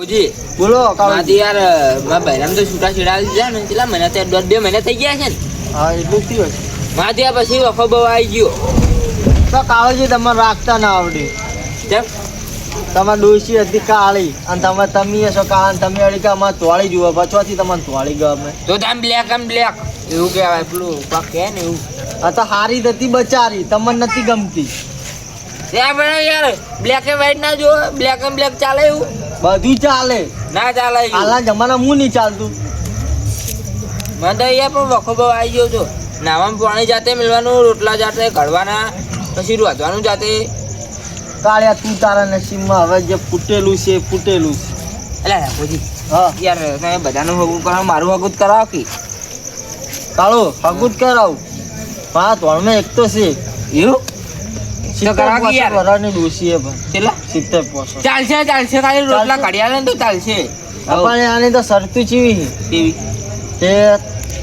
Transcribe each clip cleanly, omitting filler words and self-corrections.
પૂજી બોલો માથી યાર મારા બહેરામ તો છૂટા છેડાવી દીધા ને કેટલા મહિના થયા 2 મહિના થઈ ગયા છે ને હા એટલું થયું માથી આ પછી વખો બહુ આવી ગયો તો કાળજી તમારે રાખતા ના આવડી કેમ તમારે ડોસી હતી કાળી અને તમે છો કાળા તમે અડી કે અમારે તોળી જુઓ પછવાથી તમને તોળી ગમે તો તમે બ્લેક એવું કહેવાય પેલું પાક કહે ને એવું આ તો હારી હતી બચારી તમને નથી ગમતી ત્યાં પણ યાર બ્લેક એન્ડ વ્હાઈટ ના જો બ્લેક એન્ડ બ્લેક ચાલે એવું બધું ચાલે ના ચાલે એવું. હાલના જમાના હું નહીં ચાલતું મને તો અહીંયા પણ વખો બહુ આવી ગયો છો નાવામાં પાણી જાતે મેળવાનું રોટલા જાતે ઘડવાના પછી રોધવાનું જાતે કાળિયા તું તારા નસીબમાં હવે જે ફૂટેલું છે ફૂટેલું છે એટલે રાખોજી હા યાર તમે બધાનું હગું કરો મારું હગું જ કરાવો કે કાળો હગું જ કરાવું હા તોડમાં એક તો છે એવું કરાવો કે 70 યાર. વર્ષની ડોસી છે પણ કેટલા 70 પોસઠ. ચાલશે ખાલી રોટલા કાઢ્યા ને તો ચાલશે પણ આની તો શરતું ચીવી કેવી કે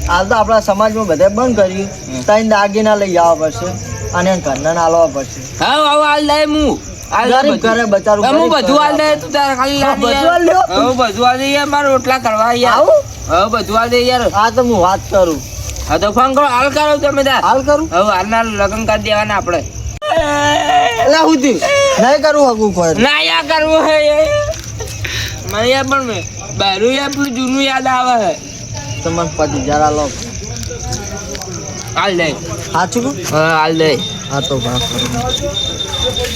હાલ તો આપણા સમાજમાં બધે બંધ કર્યું ત્રણ દાગીના લઈ આવવા પડશે અને ઘરના આલવા પડશે હા હાલ દે હું ગરીબ ઘરે બચારું હું ગરીબ બધું હાલ ઘરે. દે તું તારે ખાલી હા, લાની બધું હાલ લ્યો. યાર બધું હાલ દે યાર મારે રોટલા કરવા યાર આવું બધું હાલ દે યાર આ તો હું વાત કરું હા તો ફોન કરો હાલ કરો તમે તાર હાલ કરું હાલના લગ્ન કરી દેવાના આપણે એટલે હું થયું નહીં કરું હગું કોઈ ના યાર કરવું હે મને યાર પણ બહારું યાર પેલું જૂનું યાદ આવે હે તમને પછી જરા લો હાલ દે સાચું કહું? હા હાલ દે હા તો વાત કરું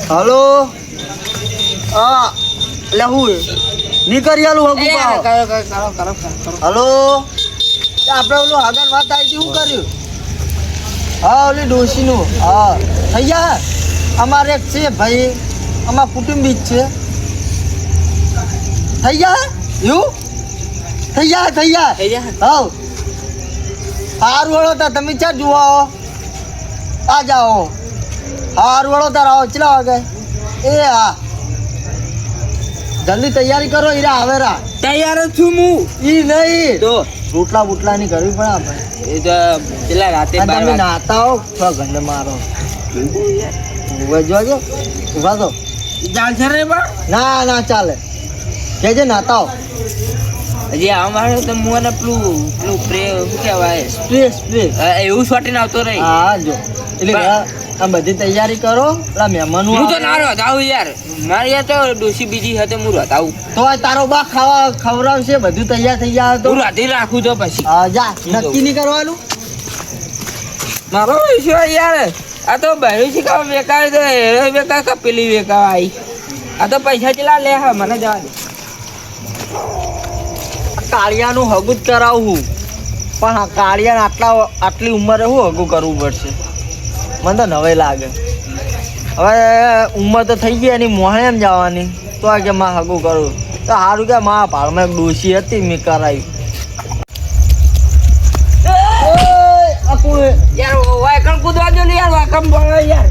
હલો હા એટલે હું નહીં કરી આલું હગું પાહો. હલો આપણે ઓલું આગળ વાત આવી હતી શું કર્યું હા ઓલી ડોશીનું હા થઈ ગયા અમારે એક છે ભાઈ અમારા કુટુંબી જ છે થઈ ગયા એવું થઈ ગયા થઈ જા હા હારું વળો તાર તમે ક્યાં જોવા આવો આ જાઓ હારું વળો તાર આવો ચલા વાગે એ હા જલ્દી તૈયારી કરો હીરા આવે રા તૈયાર જ છું હું ઈ નહીં તો રોટલા બુટલા ની કરવી પડે આપણે એ તો પેલા રાતે અને 12 તમે નાતા હો થોડા ગંડ મારો ઉભા જોજો ઉભા તો ચાલશે રે બા ના ના ચાલે કેજે નાતા હો હજી અમારે તો મને પેલું પ્રે શું કહેવાય સ્પ્રે સ્પ્રે એવું શોટીને આવતો રહી હા જો એટલે આ બધી તૈયારી કરો પેલા મહેમાનો હું તો ના રોધાવું યાર મારે યાર તો ડોસી બીજી હતી હું રોધાવું તો તારો બા ખાવા ખવડાવશે બધું તૈયાર થઈ જાય તો હું રાધી રાખું તો પછી હા જા નક્કી નહીં કરવાનું મારો વિશ્વ યાર આ તો બહેરું શીખાવ બેકાર તો હેરો બેકાર કે પેલી બેકાર આવી આ તો પૈસા ચેલા લે હા મને જવા દે કાળિયાનું હગું જ કરાવું પણ હા કાળિયાને આટલી ઉંમરે હું હગું કરવું પડશે મને તો નવાઈ લાગે હવે ઉંમર તો થઈ ગઈ એની મોહે એમ જવાની તો આ કે માં હગું કરું તો સારું કે માં ભાડમાં એક ડોશી હતી મેં કરાવી યાર વાયકણ કૂદવા જો ને યાર વાયકણ બોલે યાર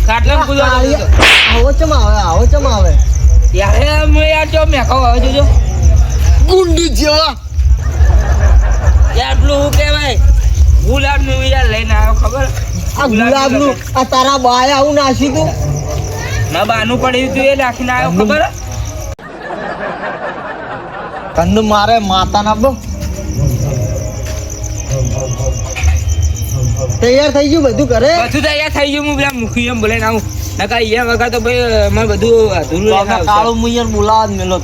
ખાટલા કૂદવા જો આવો ચમ આવે યાર હું યાર જો મેકો આવે જોજો ગુંડી જેવા યાર પેલું શું કહેવાય ગુલાબ નું યાર લઈને આવ્યો ખબર આ ગુલાબનું આ તારા બાએ આવું નાસી તું ના બાનું પડ્યું તું એ નાખીને આવ્યો ખબર કંદ મારે માતા ના બો તૈયાર થઈ ગયું બધું કરે બધું તૈયાર થઈ ગયું હું પેલા મુખી એમ બોલે આવું નકા અહીંયા વગર તો ભાઈ મારે બધું અધૂરું લઈને આવશે. કાળો મુયર બોલાવા જ મેલો જ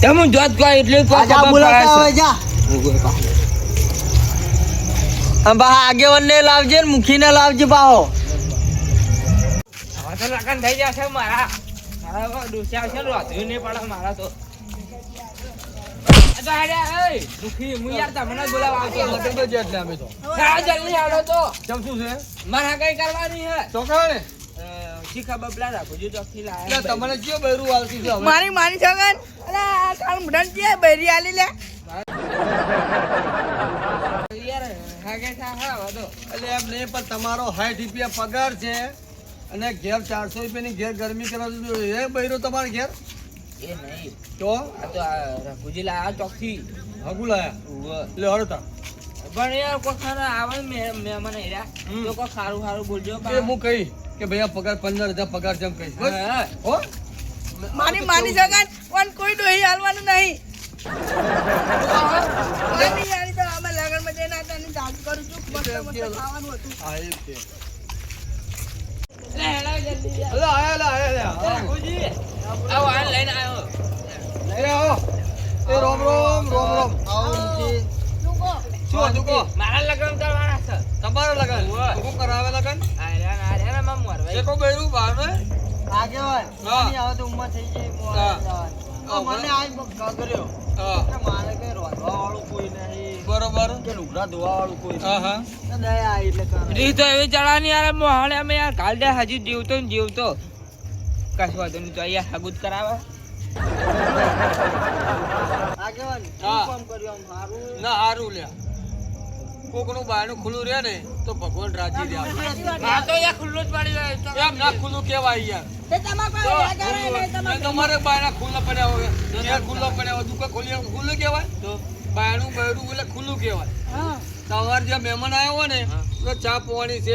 તેમ હું જોત કોઈ એટલે જ કોઈ જા ખબર બોલાવતા પડે હોય જા અને બા આગેવન ને લાવજે ને મુખી ને લાવજે પાહો હવે તો લગન થઈ જશે મારા ડોસી આવશે ને રોધ્યું નહીં પડે મારા તો મુખી હું યાર તમને બોલાવા આવતો જલ્દી આવડો તો મારા કઈ કરવાની હે શીખા બબલા રાખો જો ચોખ્ખી લાયા મારી છગન અલા કાલ મુઢન છે બેરી આલી લે યાર હાગે થા હા વધો એટલે એમ નહીં પણ તમારો 60 રૂપિયા પગાર છે અને ઘેર 400 રૂપિયાની ઘેર ગરમી કરવા એ બૈરો તમારે ઘેર એ નહીં તો આ તો રઘુજી લાયા ચોખ્ખી હગુ લાયા એટલે હળતા પણ યાર કોઈ ખાના આવે મહેમાન હેરા તો કોઈ સારું બોલજો એ હું કહી કે ભાઈ આ પગાર 15,000 પગાર જેમ કહીશ બસ હા. હો મારી માની સગન પણ કોઈ ડોહી હાલવાનું નહીં. માની યારી તો અમે લગનમાં જઈને આ તને જાગ કરું છું. મસ્ત મસ્ત ખાવાનું હતું. આ એ છે. લે હેલો જલ્દી યાર. અલા આયા બાપુજી આવો આ લઈને આવ્યો. એ આવો. એ રોમ રોમ રોમ રોમ. આવો નીચે. લોકો શું હતું કો? મારા લગ્ન કરવાના છે. તમારું લગન કોણ કરાવે લગન? આર્યા માં મોરવાઈ. એકો બૈરું બહાર ને આગેવાન હા. મને હવે તો ઉંમર થઈ ગઈ મોડે હા. જવાની. તો મને આઈ ગગર્યો હા કે મારે કઈ રોધવા વાળું કોઈ નહીં બરોબર કે લુગડા ધોવા વાળું કોઈ હા હા નહીં તો દયા આવી એટલે કરે. રીત તો એવી ચડાની યાર મોહણે અમે યાર કાલ દે હજી જીવતો ને જીવતો કશું વાંધો નહીં તો અહીંયા હગુત કરાવે. આગેવાન હા. શું કામ કર્યું આમ હારું ના હારું લ્યા કોકનું બાયણું ખુલ્લું રહે ને તો ભગવાન રાજી રહે આ તો યાર ખુલ્લું જ પડી જાય તો. એમ ના ખુલ્લું કેવાય યાર તે તમાકુ આવ્યા કરે ને તમાકુ. તમારે બાયણા ખુલ્લા પડ્યા હોય ઘેર ખુલ્લો પડ્યા હોય દુકાન ખોલી ખુલ્લું કહેવાય તો બાયણું બૈરું એટલે ખુલ્લું કહેવાય હા તમારે જે મહેમાન આવ્યો હોય ને તો ચા પોણી છે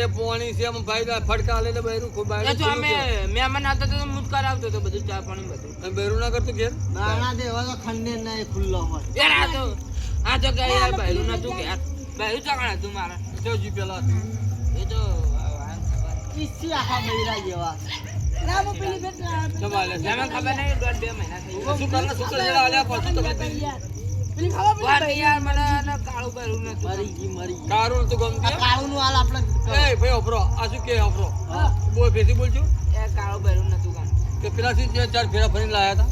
એમ ભાઈ ફટકા લે બૈરું ખૂબ એ બાયણું તો ખુલ્લું અમે કહેવાય. મહેમાન આવતો તો હું જ કરાવતો તો બધું ચા પાણી બધું. અને બૈરું ના કરતું ઘેર બારણા દેવા તો ખંડે નહીં ખુલ્લો હોય યાર આ તો કઈ યાર બહેરું નતું કે યાર બહેરું ચકણ હતું મારા. જોજી પેલા એ તો ઈસી આખા બૈરા જેવા ના હું પેલી બેટ જમાલે મને ખબર નહીં 1.5 મહિના થઈ ગયા. શું કરના શું કરે આલ્યા પાછું તમે પેલી ખબર પણ યાર મને ના કાળું બહેરું નતું. મરી ગઈ મરી ગઈ કારું તો ગમતી આ કાળું નું હાલ આપણે એ ભાઈ અફરો આ શું કે અફરો હા. બોલ બેસી બોલજો યાર કાળું બહેરું નતું કામ. કે પેલાથી જે ચાર ફેરા ફરીને લાયા હતા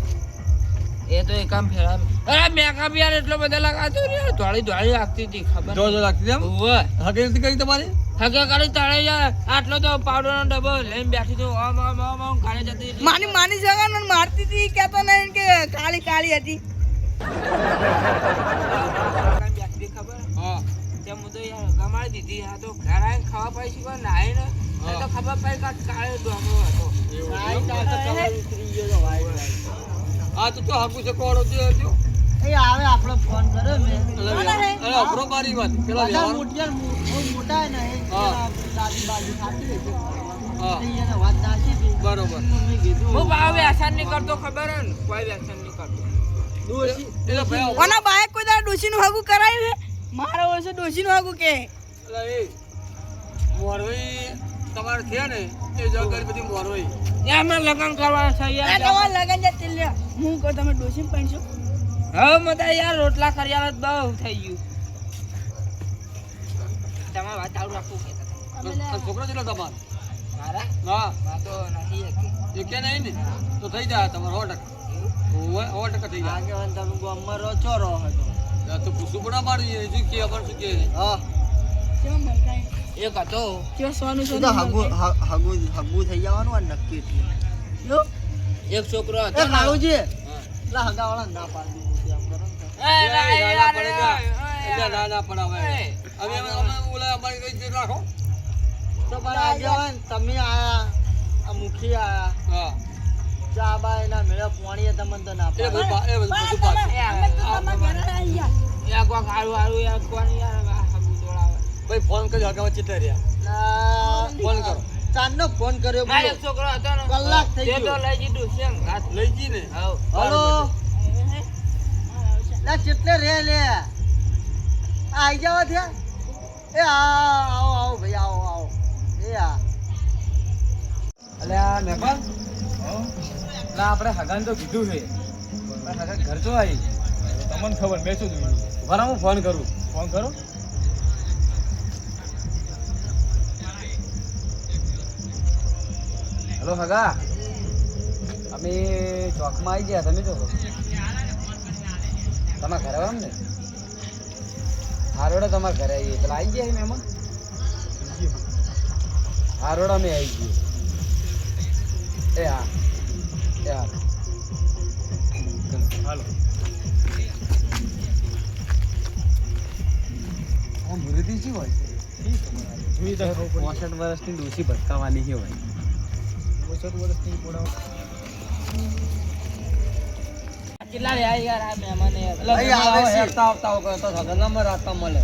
એ તો એક આમ ફેરા અરે મેકઅપ યાર એટલો બધો લગાતો ને યાર ધોળી ધોળી લાગતી હતી ખબર જો જો લાગતી એમ ઓય હગેરથી કઈ તમારી હગે કરી તાળે યાર આટલો તો પાવડર નો ડબ્બો લઈને બેઠી તો આમ આમ આમ આમ કાઢે જતી હતી. માની માની સગન મને મારતી હતી કહેતો નહીં કે કાળી કાળી હતી. કાંઈ બેઠી ખબર હા તેમ હું તો યાર ગમાડી દીધી આ તો ઘર આવીને ખાવા પાઈ છે પણ નાહી ને એ તો ખબર પડી કે આ કાળો ડોમરો હતો. કાંઈ તાર તો કલર ઉતરી ગયો તો વાઈટ વાઈટ. આ તો હાકુ છે કોડો જે હતો એ આવે આપણે ફોન કર્યો મેં અરે અફરો મારી વાત પેલા બધા વ્યવહાર મોટિયાર મોટા હે ને એ હા. દાદી બાજુ ખાતી હશે હા. એને વાત નાખી હતી બરોબર મેં કીધું હું ભાવ વ્યસન નહીં કરતો ખબર હે ને કોઈ વ્યસન નહીં કરતો. એટલે ભાઈ ઓના બાઈક કોઈ દાડો ડોશીનું હાગું કરાયું છે મારો વર્ષે ડોશીનું હાગું કે એટલે એ મોરવાઈ તમારે થયા ને એ જવાબદારી બધી મોરવાઈ યાર મેં લગ્ન કરવાના છે આ યાર. તમારે લગન જ તે લ્યો હું કહું તમે ડોશીને પૈણશો હવે મને યાર રોટલા કરિયાલ જ બહુ થઈ ગયું. તમારે વાત ચાલુ રાખવું કે છોકરા જેટલા તમારે મારા હા માં તો નથી હતી. એ કે નહીં ને તો થઈ જાય તમારે 100% થઈ જાય આગેવાન તમે ગામમાં રહો છો રહો હતો આ તો પૂછવું પડે મારું એ શું કે અમારે શું કે હા કેમ મળકાય એક હતો કેવો સોનું એ તો સોનું હગું થઈ જવાનું આ નક્કી એટલે યો એક છોકરો હતો એ ને. કાળુજી હા. લા હગાવાળા ના પાડી દીધી આમ કરો ને તો. એ રા, એ રા, રે, એટલે ના પડાવે એ. હવે અમે ઓલા અમારી કઈ ચીજ રાખો તો પણ આગેવાન તમે આયા આ મુખી આયા હા ચા બા એના મેળા પોણીએ તમને તો ના એ પાડે બધું એ બધું બધું પાછું અમે તો તમારા ઘરે આવી ગયા યાર કોક હારું હારું યાર કોણ યાર આ હગું દોડાવે. ભાઈ ફોન કરી હગામાં ચીટે રહ્યા ના, ફોન કરો ચાંદનો ફોન કર્યો ના બોલો. એક છોકરો હતો ને કલાક થઈ તે તો ગયો. લઈ જીધું છે એમ ઘાત. લઈ જી ને હાવ. હલો લા કેટલે રે લે આ આઈ જાવ થયા એ આવો આવો ભાઈ આવો આવો એ આ અલ્યા મેપા ના આપણે હગાન તો કીધું છે પણ હગા ઘર તો આવી તમને ખબર મેં શું કીધું બરાબર હું ફોન કરું હેલો હગા અમે ચોકમાં આવી ગયા તમે ચોકો તમારા ઘરે આવો ને હારોડા તમારા ઘરે આવીએ પેલા આવી ગયા મહેમાન હારોડા અમે આવી ગઈએ એ હા હાલો મૃદી શું હોય 65 વર્ષની ડોસી ભટકાવાની છે હોય 65 વર્ષની કેટલા રહ્યા યાર આ મહેમાન યાર. અહીં આવે છે. આવતા વખત તો સગનમાં રાસ્તા મળે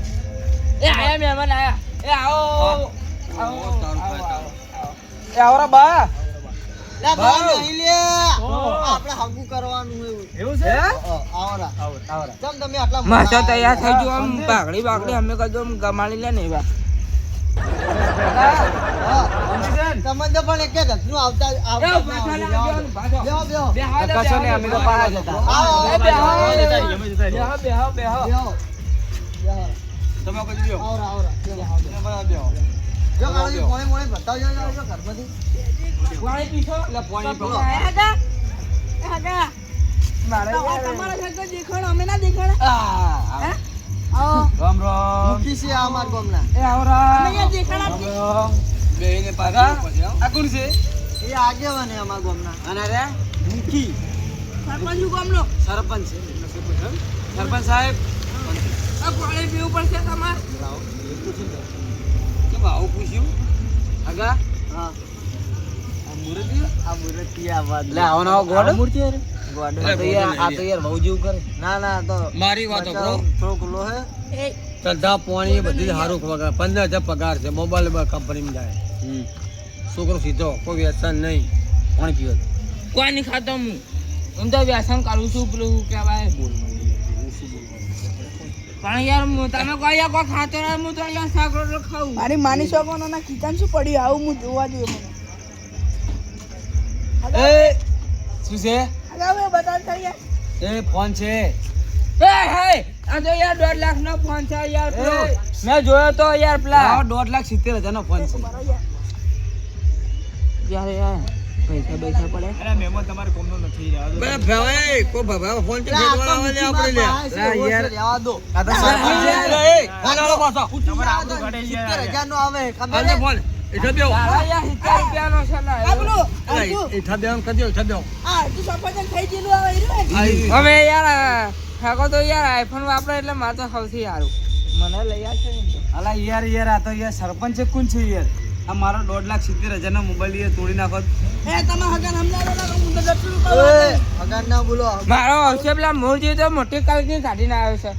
એ આયા મહેમાન આયા. એ આવો હા. આવો સારું આવો, થાય, આવો, આવો. એ આવરા બા એ લે ભાઈ નહીં લે આપણે હગું કરવાનું એવું એવું છે આવરા આવરા ચમ તમે આટલા મસ્ત તૈયાર થઈ ગયો આમ બાગડી બાગડી અમે કદમ ગમાડી લે ને એવા તમને તો પણ એક રત્નું આવતા બેહો કશો નહીં અમે તો પાહા જતા બેહો તમે કદી જો આવરા જો કાળજી મોણે બતાવજો ઘરમાંથી પાણી પીશો એટલે પાણી પીવો તમારા ઘર દેખાડો અમે ના દેખાડે હે આવો રામ રામ મૂકી છે આ માર ગામના એ આવરા અહીંયા દેખાડા બેને પાછા આ કોણ છે એ આગેવાન છે અમાર ગામના અને રે મૂકી સરપંચ ગામનો સરપંચ છે સરપંચ સાહેબ આ પાણી પીવું પડશે તમારે કેમ આવું પૂછ્યું આગા હા આ મુરતી આ મૂર્તિ આ વાત લે આવો ના ગોડ મૂર્તિ રે ગોડ આ તો યાર બહુ જેવું કરે ના તો મારી વાત બચાવ થોડો ખુલ્લો હે એ ધંધા પાણી બધી સારું પગાર 15,000 પગાર છે મોબાઈલ કંપનીમાં જાય છોકરો સીધો કોઈ વ્યસન નહીં પાણી પીવો કોઈ નહીં ખાતો હું હું તો વ્યસન કરું છું પેલું કહેવાય પણ યાર તમે કોઈ યાર કોઈ ખાતો ના હું તો યાર શાક રોટલો ખાઉં મારી માની છોકરાનો ના ખીચામાં શું પડ્યું આવું હું જોવા જોઈએ મને એ શું છે અગાઉ બતાવ કરી એ ફોન છે હે આ તો યાર 1.5 લાખ નો ફોન છે યાર પેલો. મેં જોયો તો યાર પેલા 2,70,000 નો ફોન છે યાર યાર પૈસા પૈસા પડે અરે મહેમાન તમારે કોમનો નથી રહ્યા બે ભાઈ કોઈ ભાઈ ફોન થી ફેરવા આવે ને આપણે લે યાર. રહેવા દો આ તો સરપંચ છે. ફોન આલો પાછો તમારે આબરૂ કાઢે છે યાર. 70,000 નો આવે ખબર આલે ફોન એઠા બેહો તારા યાર 70 રૂપિયાનો છે ને આપણો અર્જુ એઠા બેહો કદયો એઠા બેહો આ અર્જુ સરપંચ થઈ ગયેલું આવે રહ્યું હવે યાર હાકો તો યાર આઈફોન વાપરે એટલે મારે તો સૌથી સારું મને લઈ આવશે ને તો. અલા યાર આ તો યાર સરપંચ છે કોણ છે યાર આ મારો 2,70,000 નો મોબાઈલ યાર તોડી નાખો એ તમે હગન સમજાવો ના હું તો જતું એ હગાન ના બોલો મારો હશે પેલા મોર જેવી તો મોટી કાલથી કાઢીને આવ્યો છે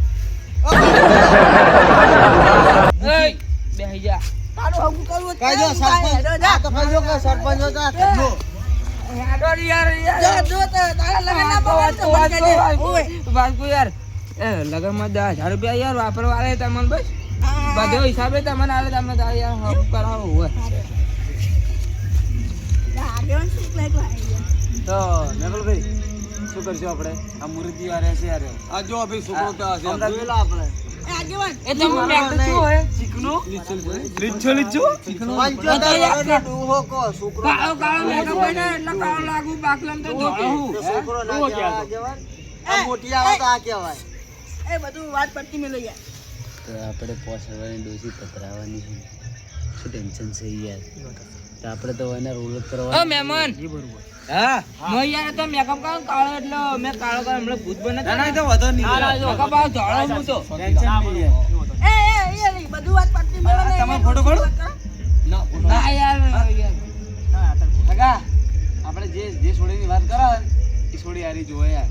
એય, બેહી જા તારું હગું કરવું કઈ દો સરપંચ આ તો કઈ દો કે સરપંચ હતા કદનો હેડો યાર જો તારા લગન ના બગાડ તો બંધ કરી દે ઓય બાપુ યાર એ લગનમાં 10,000 રૂપિયા યાર વાપરવા આલે તમને બસ બધો હિસાબે તમને આલે તમે તાર યાર હક કરાવો હોય આગેવાન શું લાગ્યું તો મેમલભાઈ શું કરશું આપણે આ મૂર્તિ યાર છે યાર આ જો ભાઈ છોકરો તો આ છે જોયેલા આપણે એ આગેવાન એ તો હું મેક શું હોય ચીકનો લીચો ચીકનો 75 નો ડૂહો કો છોકરો કાળો કાળો મેકઅપ કરીને એટલે કાળો લાગુ બાકલમ તો ધોળું છોકરો ના કહેવાય આગેવાન. આ મોટી આવે તો આ કહેવાય એ બધું વાત પડતી મેલો યાર તો આપણે પોસવાની ડોસી પતરાવાની છે શું ટેન્શન છે યાર તો આપણે તો એના રોલ જ ઓ કરવા મહેમાન હા મો યાર તો મેકઅપ કાળો કાળો એટલે મેં કાળો કાળો હમણાં ભૂત બને ના ના એ તો વધો નહીં મેકઅપ આ ધોળો હું તો ટેન્શન નહીં યાર એ બધું વાત પડતી મેલો ને તમારો ફોટો પાડો? ના યાર કાકા આપણે જે છોડીની વાત કરો એ છોડી હારી જોવે યાર